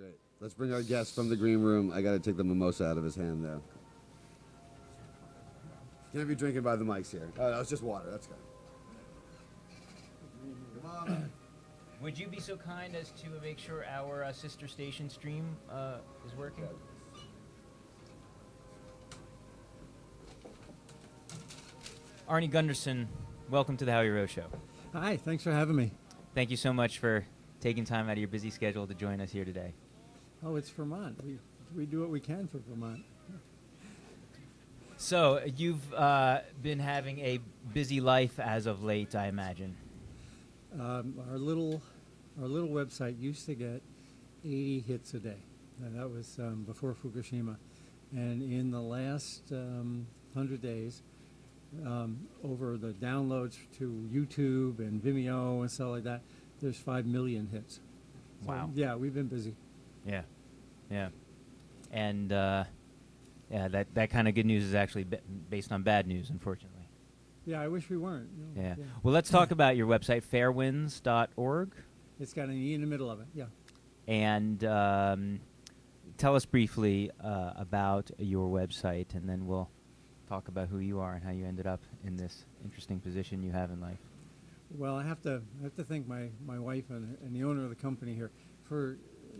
Great. Let's bring our guest from the green room. I got to take the mimosa out of his hand, though. Can't be drinking by the mics here. Oh, no, it's just water. That's good. Come on. Would you be so kind as to make sure our sister station stream is working? Arnie Gunderson, welcome to the Howie Rose Show. Hi, thanks for having me. Thank you so much for taking time out of your busy schedule to join us here today. Oh, it's Vermont. We do what we can for Vermont. So, you've been having a busy life as of late, I imagine. Our little website used to get 80 hits a day. And that was before Fukushima. And in the last 100 days, over the downloads to YouTube and Vimeo and stuff like that, there's 5 million hits. So, Wow. yeah, we've been busy. Yeah. And that kind of good news is actually based on bad news, unfortunately. Yeah, I wish we weren't. Yeah. Well, let's talk about your website, fairwinds.org. It's got an E in the middle of it, yeah. And tell us briefly about your website, and then we'll talk about who you are and how you ended up in this interesting position you have in life. Well, I have to thank my wife and the owner of the company here. For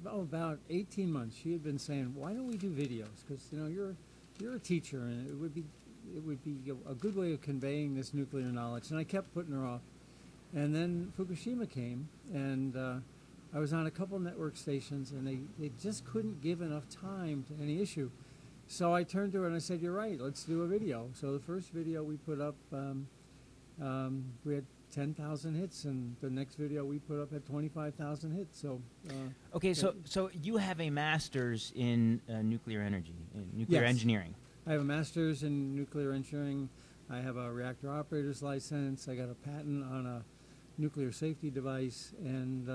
about 18 months, she had been saying, "Why don't we do videos? Because you're a teacher, and it would be a good way of conveying this nuclear knowledge." And I kept putting her off. And then Fukushima came, and I was on a couple network stations, and they just couldn't give enough time to any issue. So I turned to her and I said, "You're right, let's do a video." So the first video we put up, we had 10,000 hits, and the next video we put up had 25,000 hits. So okay, so you have a master's in nuclear energy, in nuclear Yes. engineering. I have a master's in nuclear engineering. I have a reactor operator's license. I got a patent on a nuclear safety device, and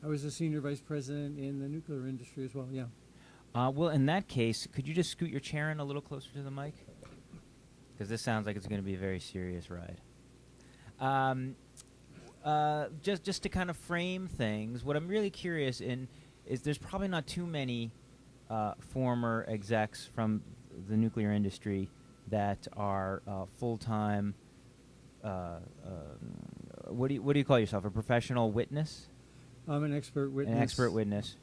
I was a senior vice president in the nuclear industry as well. Yeah. Well, in that case, could you just scoot your chair in a little closer to the mic? Because this sounds like it's going to be a very serious ride. Just to kind of frame things, what I'm really curious in is there's probably not too many former execs from the nuclear industry that are full-time. What do you call yourself? A professional witness? I'm an expert witness. An expert witness.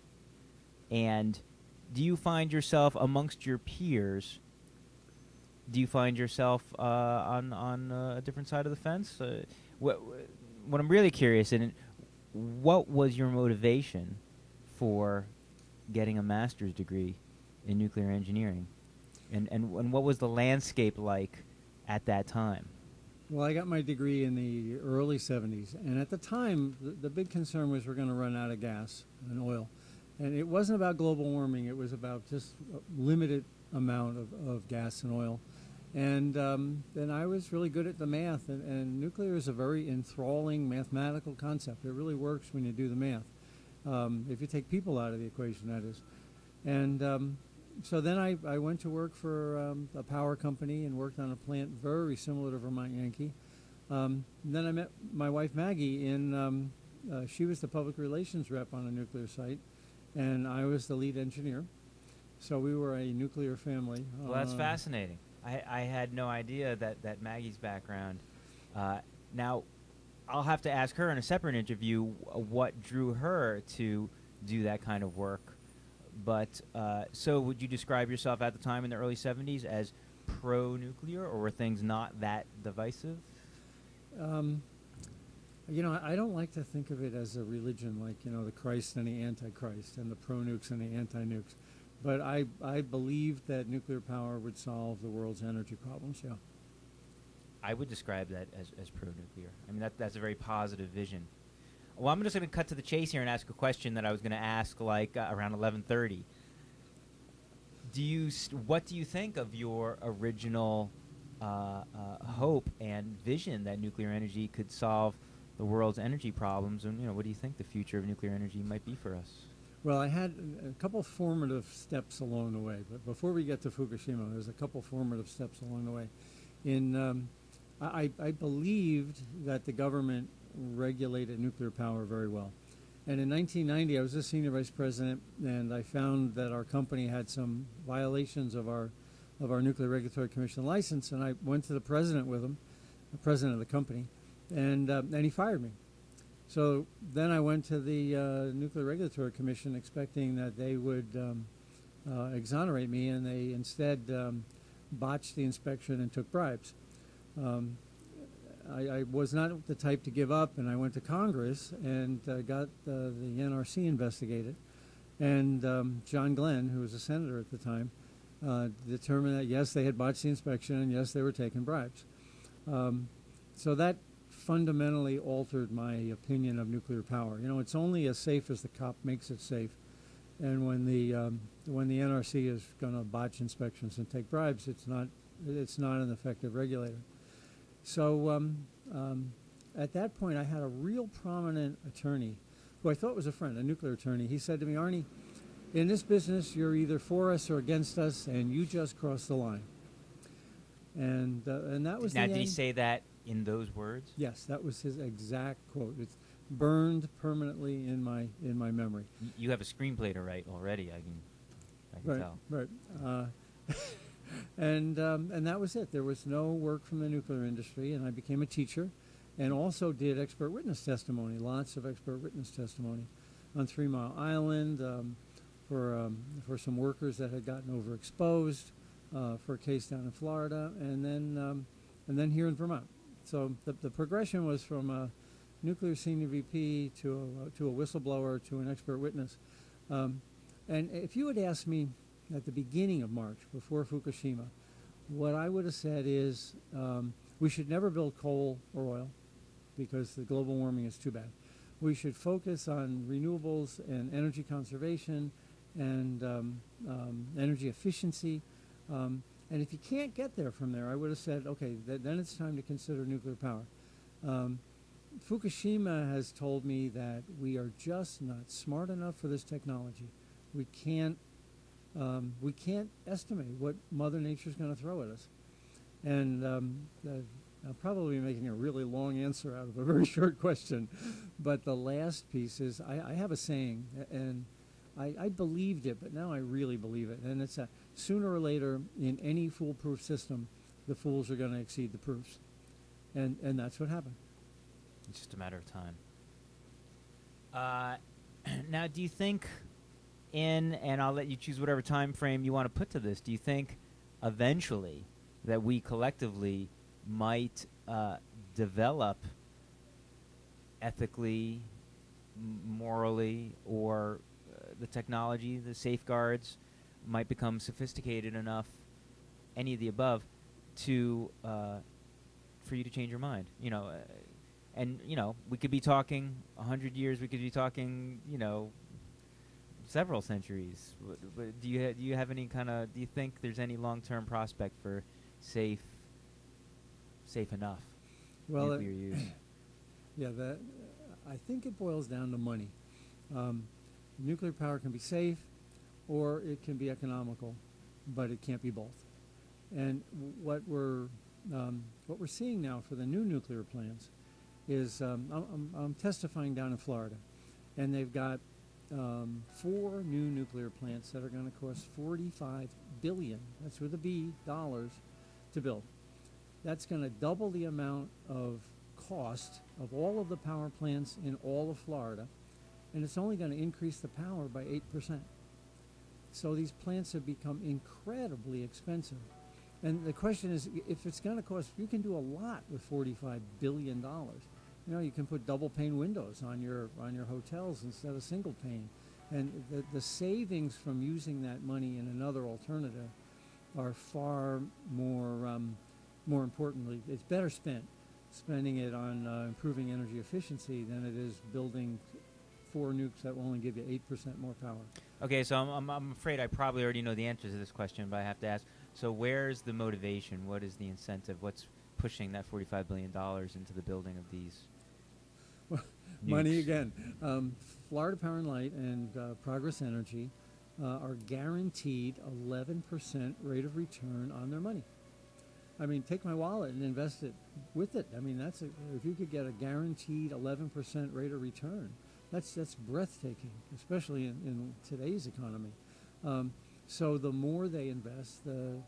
And do you find yourself amongst your peers? Do you find yourself on a different side of the fence? What I'm really curious in, what was your motivation for getting a master's degree in nuclear engineering, and what was the landscape like at that time? Well, I got my degree in the early 70s, and at the time, the big concern was we're going to run out of gas and oil. And it wasn't about global warming, it was about just a limited amount of gas and oil. And then I was really good at the math, and nuclear is a very enthralling mathematical concept. It really works when you do the math. If you take people out of the equation, that is. And so then I went to work for a power company and worked on a plant very similar to Vermont Yankee. Then I met my wife Maggie she was the public relations rep on a nuclear site, and I was the lead engineer. So we were a nuclear family. Well, that's fascinating. I had no idea that Maggie's background. Now, I'll have to ask her in a separate interview what drew her to do that kind of work. But so would you describe yourself at the time in the early 70s as pro-nuclear, or were things not that divisive? I don't like to think of it as a religion, like, the Christ and the Antichrist and the pro-nukes and the anti-nukes. But I believed that nuclear power would solve the world's energy problems, yeah. I would describe that as pro-nuclear. I mean, that's a very positive vision. Well, I'm just going to cut to the chase here and ask a question that I was going to ask around 11:30. What do you think of your original hope and vision that nuclear energy could solve the world's energy problems? And what do you think the future of nuclear energy might be for us? Well, I had a couple formative steps along the way, but before we get to Fukushima, there's a couple formative steps along the way. I believed that the government regulated nuclear power very well. And in 1990, I was a senior vice president, and I found that our company had some violations of our Nuclear Regulatory Commission license, and I went to the president with him, the president of the company, and he fired me. So then I went to the Nuclear Regulatory Commission expecting that they would exonerate me, and they instead botched the inspection and took bribes. I was not the type to give up, and I went to Congress and got the NRC investigated. And John Glenn, who was a senator at the time, determined that, yes, they had botched the inspection, and yes, they were taking bribes. So that fundamentally altered my opinion of nuclear power. You know, it's only as safe as the cop makes it safe. And when the NRC is going to botch inspections and take bribes, it's not an effective regulator. So at that point, I had a real prominent attorney who I thought was a friend, a nuclear attorney. He said to me, Arnie, in this business, you're either for us or against us, and you just crossed the line. And that was now, the did he end. say that in those words? Yes, that was his exact quote. It's burned permanently in my memory. You have a screenplay to write already. I can tell. Right. And that was it. There was no work from the nuclear industry, and I became a teacher, and also did expert witness testimony. Lots of expert witness testimony on 3 Mile Island for some workers that had gotten overexposed, for a case down in Florida, and then here in Vermont. So the progression was from a nuclear senior VP to a whistleblower to an expert witness. And if you had asked me at the beginning of March, before Fukushima, what I would have said is we should never build coal or oil because the global warming is too bad. We should focus on renewables and energy conservation and energy efficiency. And if you can't get there from there, I would have said, okay, then it's time to consider nuclear power. Fukushima has told me that we are just not smart enough for this technology. We can't estimate what Mother Nature's going to throw at us. And I'll probably be making a really long answer out of a very short question. But the last piece is I have a saying, and I believed it, but now I really believe it. And it's sooner or later, in any foolproof system, the fools are going to exceed the proofs. And that's what happened. It's just a matter of time. Now, do you think and I'll let you choose whatever time frame you want to put to this, do you think eventually that we collectively might develop ethically, morally, or the technology, the safeguards might become sophisticated enough, any of the above, to for you to change your mind? You know, and you know, we could be talking 100 years, we could be talking, you know, several centuries. Do you have any kind of? Do you think there's any long-term prospect for safe enough nuclear use? Yeah, I think it boils down to money. Nuclear power can be safe, or it can be economical, but it can't be both. And what we're seeing now for the new nuclear plants is I'm testifying down in Florida, and they've got 4 new nuclear plants that are going to cost $45 billion. That's with a B, dollars, to build. That's going to double the amount of cost of all of the power plants in all of Florida, and it's only going to increase the power by 8%. So these plants have become incredibly expensive. And the question is, if it's going to cost, you can do a lot with $45 billion. You know, you can put double pane windows on your hotels instead of single pane. And the savings from using that money in another alternative are far more importantly, it's better spending it on improving energy efficiency than it is building 4 nukes that will only give you 8% more power. Okay, so I'm afraid I probably already know the answer to this question, but I have to ask. So where's the motivation? What is the incentive? What's pushing that $45 billion into the building of these well, money again. Florida Power and Light and Progress Energy are guaranteed 11% rate of return on their money. I mean, take my wallet and invest it with it. I mean, if you could get a guaranteed 11% rate of return, That's breathtaking, especially in today's economy. So the more they invest, the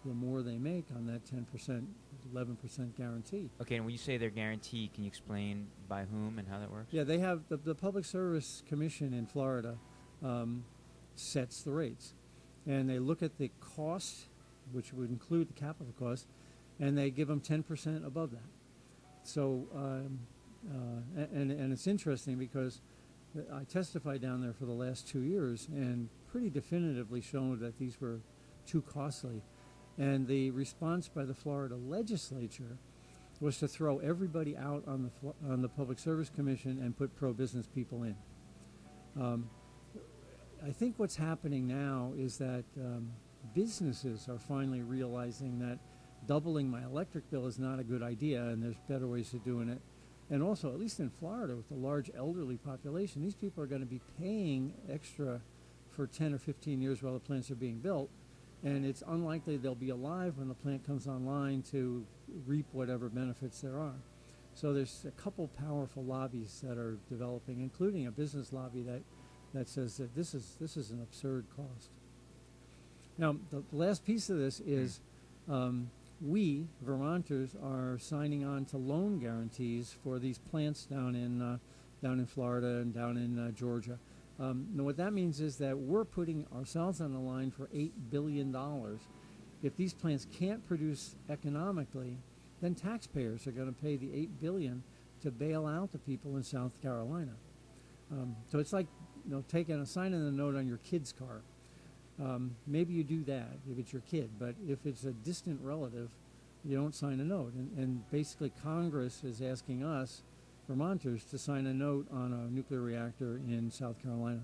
more they make on that 10%, 11% guarantee. Okay, and when you say they're guaranteed, can you explain by whom and how that works? Yeah, they have the Public Service Commission in Florida sets the rates, and they look at the cost, which would include the capital cost, and they give them 10% above that. So, and it's interesting because I testified down there for the last 2 years and pretty definitively shown that these were too costly. And the response by the Florida legislature was to throw everybody out on the Public Service Commission and put pro-business people in. I think what's happening now is that businesses are finally realizing that doubling my electric bill is not a good idea, and there's better ways of doing it. And also, at least in Florida, with the large elderly population, these people are going to be paying extra for 10 or 15 years while the plants are being built, and it's unlikely they'll be alive when the plant comes online to reap whatever benefits there are. So there's a couple powerful lobbies that are developing, including a business lobby that says that this is an absurd cost. Now, the last piece of this is we, Vermonters, are signing on to loan guarantees for these plants down in Florida and down in Georgia. Now what that means is that we're putting ourselves on the line for $8 billion. If these plants can't produce economically, then taxpayers are going to pay the $8 billion to bail out the people in South Carolina. So it's like, you know, taking a signing the note on your kid's car. Maybe you do that if it's your kid, but if it's a distant relative, you don't sign a note. And basically Congress is asking us, Vermonters, to sign a note on a nuclear reactor in South Carolina.